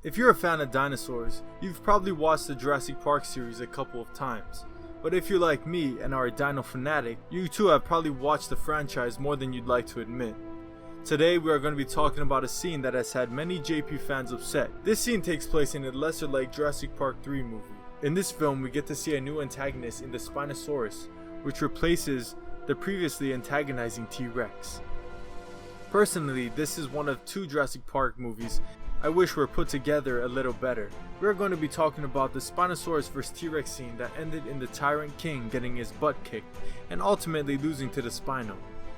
If you're a fan of dinosaurs, you've probably watched the Jurassic Park series a couple of times. But if you're like me and are a dino fanatic, you too have probably watched the franchise more than you'd like to admit. Today we are going to be talking about a scene that has had many JP fans upset. This scene takes place in a lesser like Jurassic Park 3 movie. In this film we get to see a new antagonist in the Spinosaurus, which replaces the previously antagonizing T-Rex. Personally, this is one of two Jurassic Park movies I wish were put together a little better. We are going to be talking about the Spinosaurus vs T-Rex scene that ended in the Tyrant King getting his butt kicked and ultimately losing to the Spino.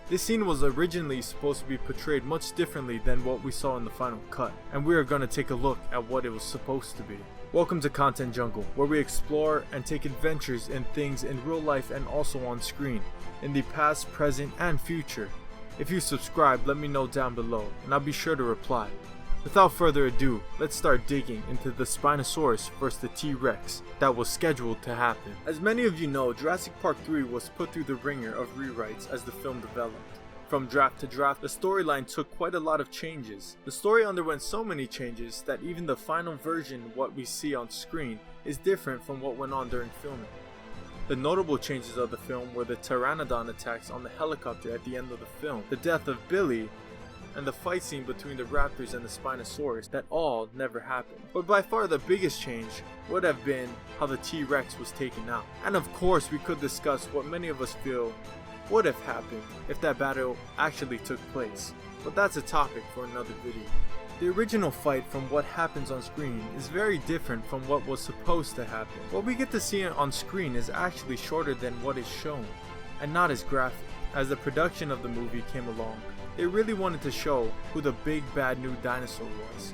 This scene was originally supposed to be portrayed much differently than what we saw in the final cut, and we are going to take a look at what it was supposed to be. Welcome to Content Jungle, where we explore and take adventures in things in real life and also on screen, in the past, present, and future. If you subscribe, let me know down below, and I'll be sure to reply. Without further ado, let's start digging into the Spinosaurus vs the T-Rex that was scheduled to happen. As many of you know, Jurassic Park 3 was put through the ringer of rewrites as the film developed. From draft to draft, the storyline took quite a lot of changes. The story underwent so many changes that even the final version, what we see on screen, is different from what went on during filming. The notable changes of the film were the Pteranodon attacks on the helicopter at the end of the film, the death of Billy, and the fight scene between the raptors and the Spinosaurus that all never happened. But by far the biggest change would have been how the T-Rex was taken out. And of course we could discuss what many of us feel would have happened if that battle actually took place. But that's a topic for another video. The original fight from what happens on screen is very different from what was supposed to happen. What we get to see on screen is actually shorter than what is shown, and not as graphic. As the production of the movie came along, they really wanted to show who the big bad new dinosaur was.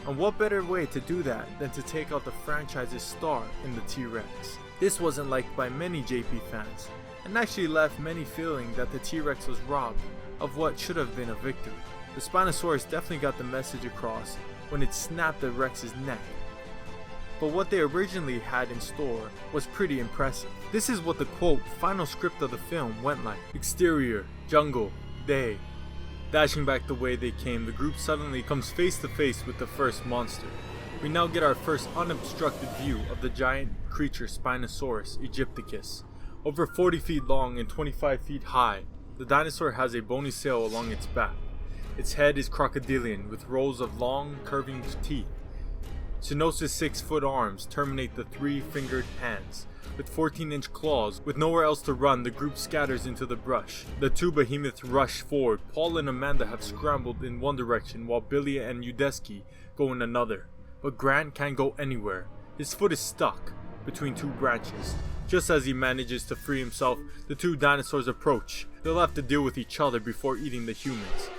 And what better way to do that than to take out the franchise's star in the T-Rex. This wasn't liked by many JP fans, and actually left many feeling that the T-Rex was robbed of what should have been a victory. The Spinosaurus definitely got the message across when it snapped the Rex's neck. But what they originally had in store was pretty impressive. This is what the quote final script of the film went like. Exterior, jungle, day. Dashing back the way they came, the group suddenly comes face to face with the first monster. We now get our first unobstructed view of the giant creature Spinosaurus aegypticus. Over 40 feet long and 25 feet high, the dinosaur has a bony sail along its back. Its head is crocodilian with rows of long, curving teeth. Spinosaurus' 6-foot arms terminate the 3-fingered hands. With 14-inch claws, with nowhere else to run, the group scatters into the brush. The two behemoths rush forward. Paul and Amanda have scrambled in one direction while Billy and Udesky go in another. But Grant can't go anywhere. His foot is stuck between two branches. Just as he manages to free himself, the two dinosaurs approach. They'll have to deal with each other before eating the humans.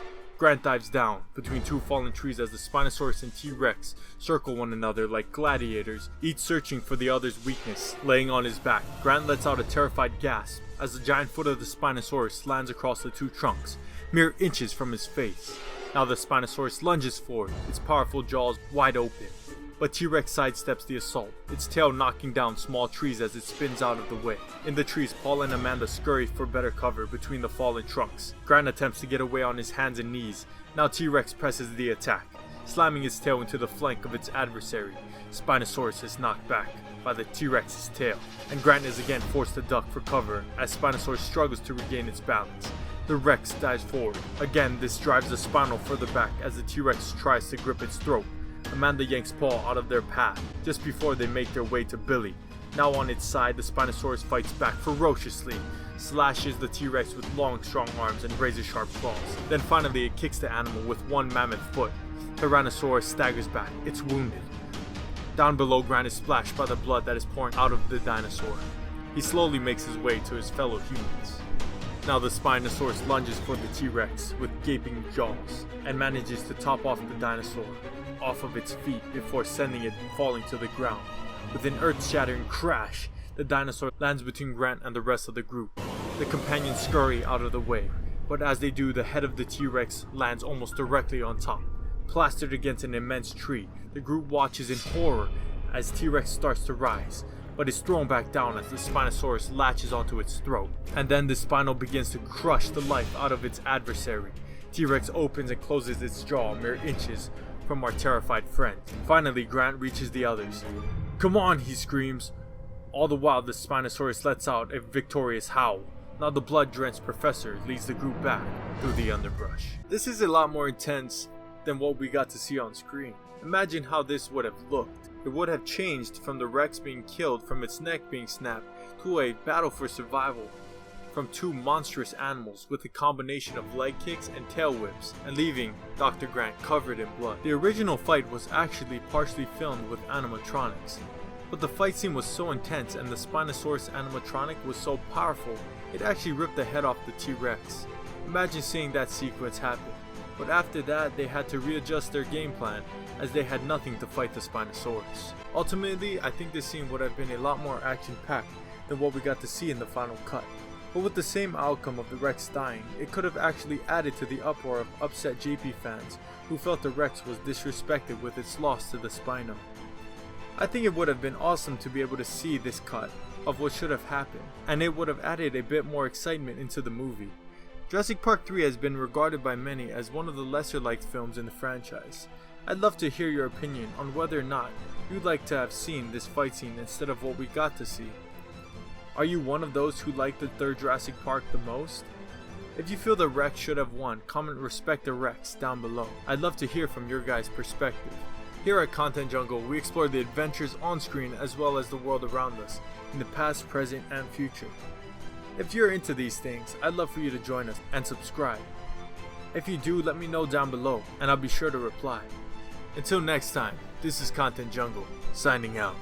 Grant dives down between two fallen trees as the Spinosaurus and T-Rex circle one another like gladiators, each searching for the other's weakness. Laying on his back, Grant lets out a terrified gasp as the giant foot of the Spinosaurus lands across the two trunks, mere inches from his face. Now the Spinosaurus lunges forward, its powerful jaws wide open. But T-Rex sidesteps the assault, its tail knocking down small trees as it spins out of the way. In the trees, Paul and Amanda scurry for better cover between the fallen trunks. Grant attempts to get away on his hands and knees. Now T-Rex presses the attack, slamming its tail into the flank of its adversary. Spinosaurus is knocked back by the T-Rex's tail, and Grant is again forced to duck for cover as Spinosaurus struggles to regain its balance. The Rex dives forward. Again, this drives the Spino further back as the T-Rex tries to grip its throat. Amanda yanks Paul out of their path just before they make their way to Billy. Now on its side, the Spinosaurus fights back ferociously, slashes the T-Rex with long, strong arms and razor-sharp claws. Then finally it kicks the animal with one mammoth foot. Tyrannosaurus staggers back, it's wounded. Down below, Grant is splashed by the blood that is pouring out of the dinosaur. He slowly makes his way to his fellow humans. Now the Spinosaurus lunges for the T-Rex with gaping jaws and manages to top off the dinosaur off of its feet before sending it falling to the ground. With an earth-shattering crash, the dinosaur lands between Grant and the rest of the group. The companions scurry out of the way, but as they do, the head of the T-Rex lands almost directly on top. Plastered against an immense tree, the group watches in horror as T-Rex starts to rise, but is thrown back down as the Spinosaurus latches onto its throat. And then the Spino begins to crush the life out of its adversary. T-Rex opens and closes its jaw mere inches from our terrified friend. Finally, Grant reaches the others. "Come on," he screams. All the while, the Spinosaurus lets out a victorious howl. Now the blood-drenched professor leads the group back through the underbrush. This is a lot more intense than what we got to see on screen. Imagine how this would have looked. It would have changed from the Rex being killed, from its neck being snapped, to a battle for survival from two monstrous animals with a combination of leg kicks and tail whips, and leaving Dr. Grant covered in blood. The original fight was actually partially filmed with animatronics, but the fight scene was so intense and the Spinosaurus animatronic was so powerful, it actually ripped the head off the T-Rex. Imagine seeing that sequence happen. But after that, they had to readjust their game plan as they had nothing to fight the Spinosaurus. Ultimately, I think this scene would have been a lot more action-packed than what we got to see in the final cut. But with the same outcome of the Rex dying, it could have actually added to the uproar of upset JP fans who felt the Rex was disrespected with its loss to the Spino. I think it would have been awesome to be able to see this cut of what should have happened, and it would have added a bit more excitement into the movie. Jurassic Park 3 has been regarded by many as one of the lesser liked films in the franchise. I'd love to hear your opinion on whether or not you'd like to have seen this fight scene instead of what we got to see. Are you one of those who liked the third Jurassic Park the most? If you feel the Rex should have won, comment "Respect the Rex" down below. I'd love to hear from your guys' perspective. Here at Content Jungle, we explore the adventures on screen as well as the world around us, in the past, present, and future. If you're into these things, I'd love for you to join us and subscribe. If you do, let me know down below, and I'll be sure to reply. Until next time, this is Content Jungle, signing out.